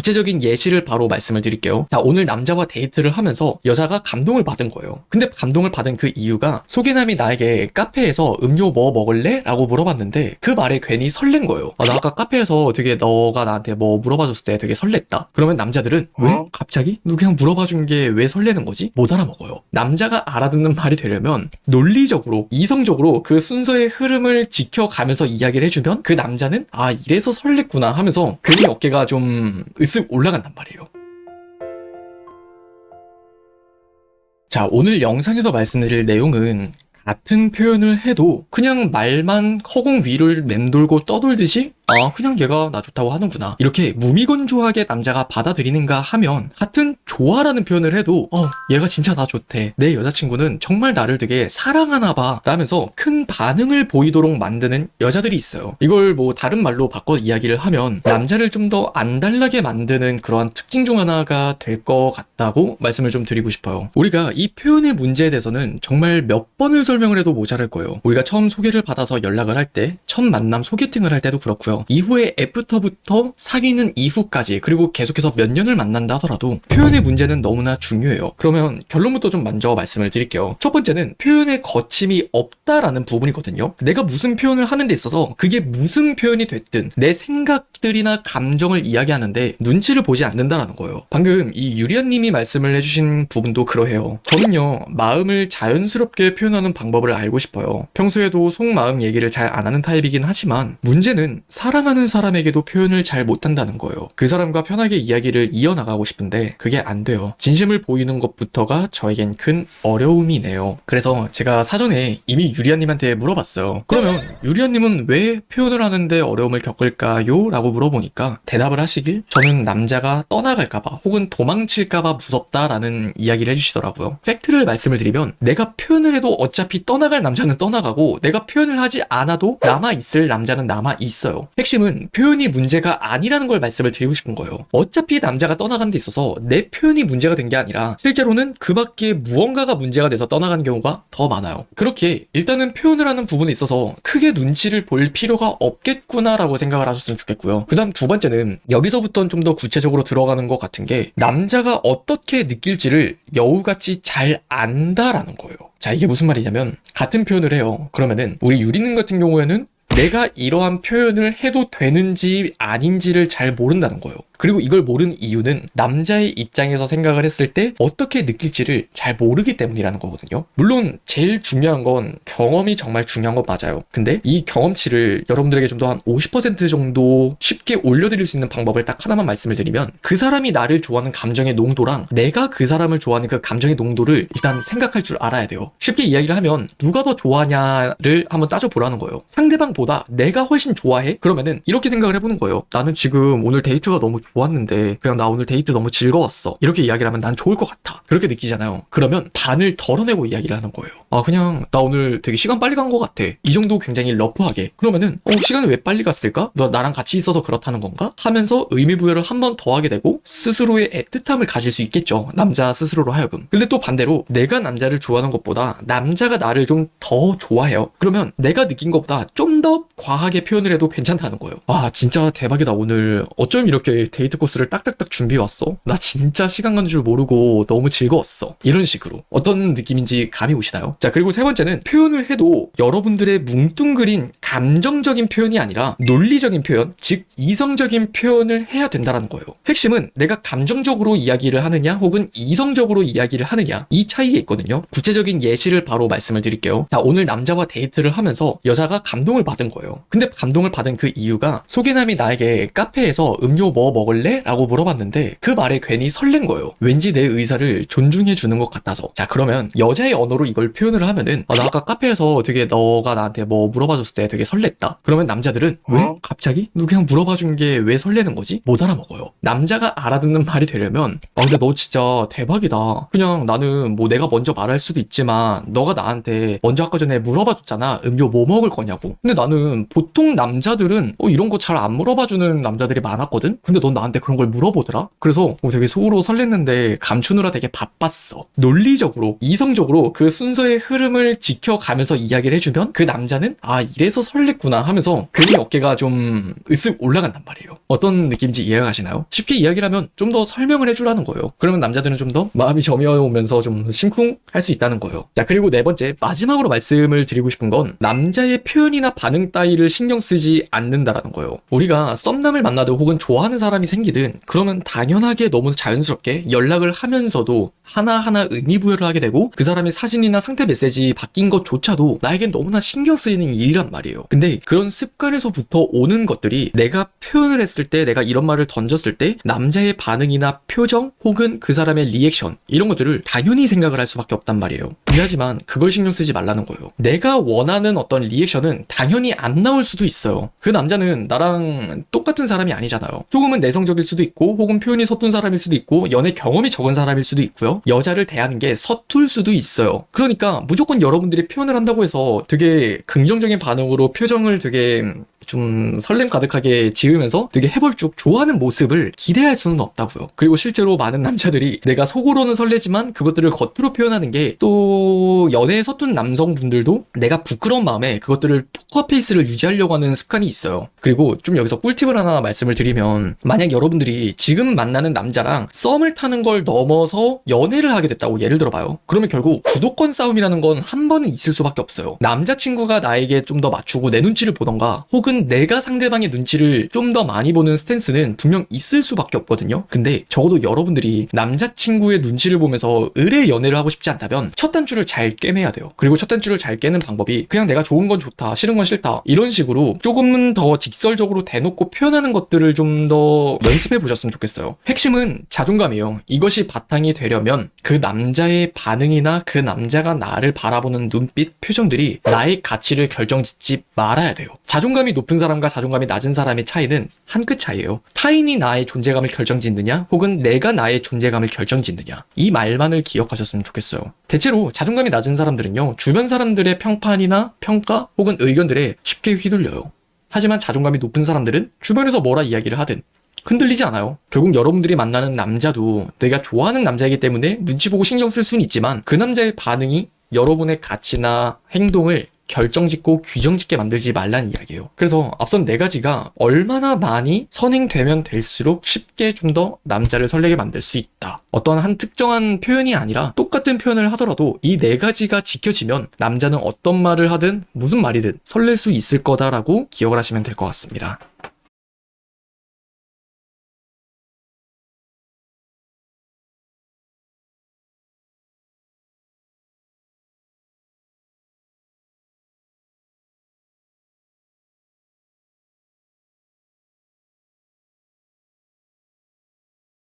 구체적인 예시를 바로 말씀을 드릴게요. 자, 오늘 남자와 데이트를 하면서 여자가 감동을 받은 거예요. 근데 감동을 받은 그 이유가 소개남이 나에게 카페에서 음료 뭐 먹을래? 라고 물어봤는데 그 말에 괜히 설렌 거예요. 나 아까 카페에서 되게 너가 나한테 뭐 물어봐줬을 때 되게 설렜다. 그러면 남자들은 왜? 갑자기? 너 그냥 물어봐준 게 왜 설레는 거지? 못 알아먹어요. 남자가 알아듣는 말이 되려면 논리적으로, 이성적으로 그 순서의 흐름을 지켜가면서 이야기를 해주면 그 남자는 아, 이래서 설렜구나 하면서 괜히 어깨가 좀 으쓱 올라간단 말이에요. 자, 오늘 영상에서 말씀드릴 내용은 같은 표현을 해도 그냥 말만 허공 위를 맴돌고 떠돌듯이 그냥 얘가 나 좋다고 하는구나, 이렇게 무미건조하게 남자가 받아들이는가 하면 같은 좋아라는 표현을 해도 얘가 진짜 나 좋대, 내 여자친구는 정말 나를 되게 사랑하나 봐 라면서 큰 반응을 보이도록 만드는 여자들이 있어요. 이걸 뭐 다른 말로 바꿔 이야기를 하면 남자를 좀 더 안달나게 만드는 그러한 특징 중 하나가 될 것 같다고 말씀을 좀 드리고 싶어요. 우리가 이 표현의 문제에 대해서는 정말 몇 번을 설명을 해도 모자랄 거예요. 우리가 처음 소개를 받아서 연락을 할 때, 첫 만남 소개팅을 할 때도 그렇고요. 이후에 애프터부터 사귀는 이후까지, 그리고 계속해서 몇 년을 만난다 하더라도 표현의 문제는 너무나 중요해요. 그러면 결론부터 좀 먼저 말씀을 드릴게요. 첫 번째는 표현의 거침이 없다라는 부분이거든요. 내가 무슨 표현을 하는 데 있어서 그게 무슨 표현이 됐든 내 생각들이나 감정을 이야기하는데 눈치를 보지 않는다라는 거예요. 방금 이 유리언님이 말씀을 해주신 부분도 그러해요. 저는요, 마음을 자연스럽게 표현하는 방법을 알고 싶어요. 평소에도 속마음 얘기를 잘 안 하는 타입이긴 하지만 문제는 사랑하는 사람에게도 표현을 잘 못한다는 거예요. 그 사람과 편하게 이야기를 이어나가고 싶은데 그게 안 돼요. 진심을 보이는 것부터가 저에겐 큰 어려움이네요. 그래서 제가 사전에 이미 유리언님한테 물어봤어요. 그러면 유리언님은 왜 표현을 하는데 어려움을 겪을까요? 라고 물어보니까 대답을 하시길, 저는 남자가 떠나갈까봐 혹은 도망칠까봐 무섭다라는 이야기를 해주시더라고요. 팩트를 말씀을 드리면 내가 표현을 해도 어차피 떠나갈 남자는 떠나가고 내가 표현을 하지 않아도 남아있을 남자는 남아있어요. 핵심은 표현이 문제가 아니라는 걸 말씀을 드리고 싶은 거예요. 어차피 남자가 떠나간 데 있어서 내 표현이 문제가 된 게 아니라 실제로는 그 밖에 무언가가 문제가 돼서 떠나간 경우가 더 많아요. 그렇게 일단은 표현을 하는 부분에 있어서 크게 눈치를 볼 필요가 없겠구나라고 생각을 하셨으면 좋겠고요. 그 다음 두 번째는 여기서부터는 좀 더 구체적으로 들어가는 것 같은 게, 남자가 어떻게 느낄지를 여우같이 잘 안다라는 거예요. 자, 이게 무슨 말이냐면 같은 표현을 해요. 그러면은 우리 유리님 같은 경우에는 내가 이러한 표현을 해도 되는지 아닌지를 잘 모른다는 거예요. 그리고 이걸 모르는 이유는 남자의 입장에서 생각을 했을 때 어떻게 느낄지를 잘 모르기 때문이라는 거거든요. 물론 제일 중요한 건 경험이 정말 중요한 건 맞아요. 근데 이 경험치를 여러분들에게 좀 더 한 50% 정도 쉽게 올려드릴 수 있는 방법을 딱 하나만 말씀을 드리면, 그 사람이 나를 좋아하는 감정의 농도랑 내가 그 사람을 좋아하는 그 감정의 농도를 일단 생각할 줄 알아야 돼요. 쉽게 이야기를 하면 누가 더 좋아하냐를 한번 따져보라는 거예요. 상대방보다 내가 훨씬 좋아해? 그러면은 이렇게 생각을 해보는 거예요. 나는 지금 오늘 데이트가 너무 좋았는데 그냥 나 오늘 데이트 너무 즐거웠어, 이렇게 이야기를 하면 난 좋을 것 같아, 그렇게 느끼잖아요. 그러면 반을 덜어내고 이야기를 하는 거예요. 그냥 나 오늘 되게 시간 빨리 간 것 같아, 이 정도 굉장히 러프하게. 그러면은 시간이 왜 빨리 갔을까? 너 나랑 같이 있어서 그렇다는 건가? 하면서 의미부여를 한 번 더 하게 되고 스스로의 애틋함을 가질 수 있겠죠, 남자 스스로로 하여금. 근데 또 반대로 내가 남자를 좋아하는 것보다 남자가 나를 좀 더 좋아해요. 그러면 내가 느낀 것보다 좀 더 과하게 표현을 해도 괜찮다는 거예요. 진짜 대박이다, 오늘 어쩜 이렇게 데이트 코스를 딱딱딱 준비해왔어? 나 진짜 시간 가는 줄 모르고 너무 즐거웠어, 이런 식으로. 어떤 느낌인지 감이 오시나요? 자, 그리고 세 번째는 표현을 해도 여러분들의 뭉뚱그린 감정적인 표현이 아니라 논리적인 표현, 즉 이성적인 표현을 해야 된다는 거예요. 핵심은 내가 감정적으로 이야기를 하느냐 혹은 이성적으로 이야기를 하느냐, 이 차이에 있거든요. 구체적인 예시를 바로 말씀을 드릴게요. 자, 오늘 남자와 데이트를 하면서 여자가 감동을 받은 거예요. 근데 감동을 받은 그 이유가 소개남이 나에게 카페에서 음료 뭐 먹을래? 라고 물어봤는데 그 말에 괜히 설렌 거예요. 왠지 내 의사를 존중해 주는 것 같아서. 자, 그러면 여자의 언어로 이걸 표현을 하면은 나 아까 카페에서 되게 너가 나한테 뭐 물어봐줬을 때 되게 설렜다. 그러면 남자들은 왜? 갑자기? 너 그냥 물어봐준 게 왜 설레는 거지? 못 알아먹어요. 남자가 알아듣는 말이 되려면 근데 너 진짜 대박이다, 그냥 나는 뭐 내가 먼저 말할 수도 있지만 너가 나한테 먼저 아까 전에 물어봐줬잖아, 음료 뭐 먹을 거냐고. 근데 나는 보통 남자들은 이런 거 잘 안 물어봐주는 남자들이 많았거든? 근데 너 넌 나한테 그런 걸 물어보더라? 그래서 되게 속으로 설렜는데 감추느라 되게 바빴어. 논리적으로, 이성적으로 그 순서의 흐름을 지켜가면서 이야기를 해주면 그 남자는 아, 이래서 설렜구나 하면서 괜히 어깨가 좀 으쓱 올라간단 말이에요. 어떤 느낌인지 이해가 가시나요? 쉽게 이야기를 하면 좀 더 설명을 해주라는 거예요. 그러면 남자들은 좀 더 마음이 저미오면서 좀 심쿵할 수 있다는 거예요. 자, 그리고 네 번째, 마지막으로 말씀을 드리고 싶은 건 남자의 표현이나 반응 따위를 신경 쓰지 않는다라는 거예요. 우리가 썸남을 만나든 혹은 좋아하는 사람이 생기든 그러면 당연하게 너무 자연스럽게 연락을 하면서도 하나하나 의미부여를 하게 되고 그 사람의 사진이나 상태 메시지 바뀐 것조차도 나에겐 너무나 신경 쓰이는 일이란 말이에요. 근데 그런 습관에서부터 오는 것들이 내가 표현을 했을 때, 내가 이런 말을 던졌을 때 남자의 반응이나 표정 혹은 그 사람의 리액션 이런 것들을 당연히 생각을 할 수밖에 없단 말이에요. 하지만 그걸 신경 쓰지 말라는 거예요. 내가 원하는 어떤 리액션은 당연히 안 나올 수도 있어요. 그 남자는 나랑 똑같은 사람이 아니잖아요. 조금은 내성적일 수도 있고 혹은 표현이 서툰 사람일 수도 있고 연애 경험이 적은 사람일 수도 있고요. 여자를 대하는 게 서툴 수도 있어요. 그러니까 무조건 여러분들이 표현을 한다고 해서 되게 긍정적인 반응으로 표정을 되게 좀 설렘 가득하게 지으면서 되게 해벌쭉 좋아하는 모습을 기대할 수는 없다고요. 그리고 실제로 많은 남자들이 내가 속으로는 설레지만 그것들을 겉으로 표현하는 게 또 연애에 서툰 남성분들도 내가 부끄러운 마음에 그것들을 포커페이스를 유지하려고 하는 습관이 있어요. 그리고 좀 여기서 꿀팁을 하나 말씀을 드리면 만약 여러분들이 지금 만나는 남자랑 썸을 타는 걸 넘어서 연애를 하게 됐다고 예를 들어봐요. 그러면 결국 주도권 싸움이라는 건 한 번은 있을 수밖에 없어요. 남자친구가 나에게 좀 더 맞추고 내 눈치를 보던가 혹은 내가 상대방의 눈치를 좀 더 많이 보는 스탠스는 분명 있을 수밖에 없거든요. 근데 적어도 여러분들이 남자친구의 눈치를 보면서 의뢰 연애를 하고 싶지 않다면 첫 단추를 잘 깨매야 돼요. 그리고 첫 단추를 잘 깨는 방법이 그냥 내가 좋은 건 좋다, 싫은 건 싫다 이런 식으로 조금은 더 직설적으로 대놓고 표현하는 것들을 좀 더 연습해 보셨으면 좋겠어요. 핵심은 자존감이에요. 이것이 바탕이 되려면 그 남자의 반응이나 그 남자가 나를 바라보는 눈빛, 표정들이 나의 가치를 결정짓지 말아야 돼요. 자존감이 높은 사람과 자존감이 낮은 사람의 차이는 한 끗 차이예요. 타인이 나의 존재감을 결정짓느냐 혹은 내가 나의 존재감을 결정짓느냐 이 말만을 기억하셨으면 좋겠어요. 대체로 자존감이 낮은 사람들은요 주변 사람들의 평판이나 평가 혹은 의견들에 쉽게 휘둘려요. 하지만 자존감이 높은 사람들은 주변에서 뭐라 이야기를 하든 흔들리지 않아요. 결국 여러분들이 만나는 남자도 내가 좋아하는 남자이기 때문에 눈치 보고 신경 쓸 수는 있지만 그 남자의 반응이 여러분의 가치나 행동을 결정짓고 규정짓게 만들지 말라는 이야기예요. 그래서 앞선 네 가지가 얼마나 많이 선행되면 될수록 쉽게 좀 더 남자를 설레게 만들 수 있다. 어떤 한 특정한 표현이 아니라 똑같은 표현을 하더라도 이 네 가지가 지켜지면 남자는 어떤 말을 하든 무슨 말이든 설렐 수 있을 거다라고 기억을 하시면 될 것 같습니다.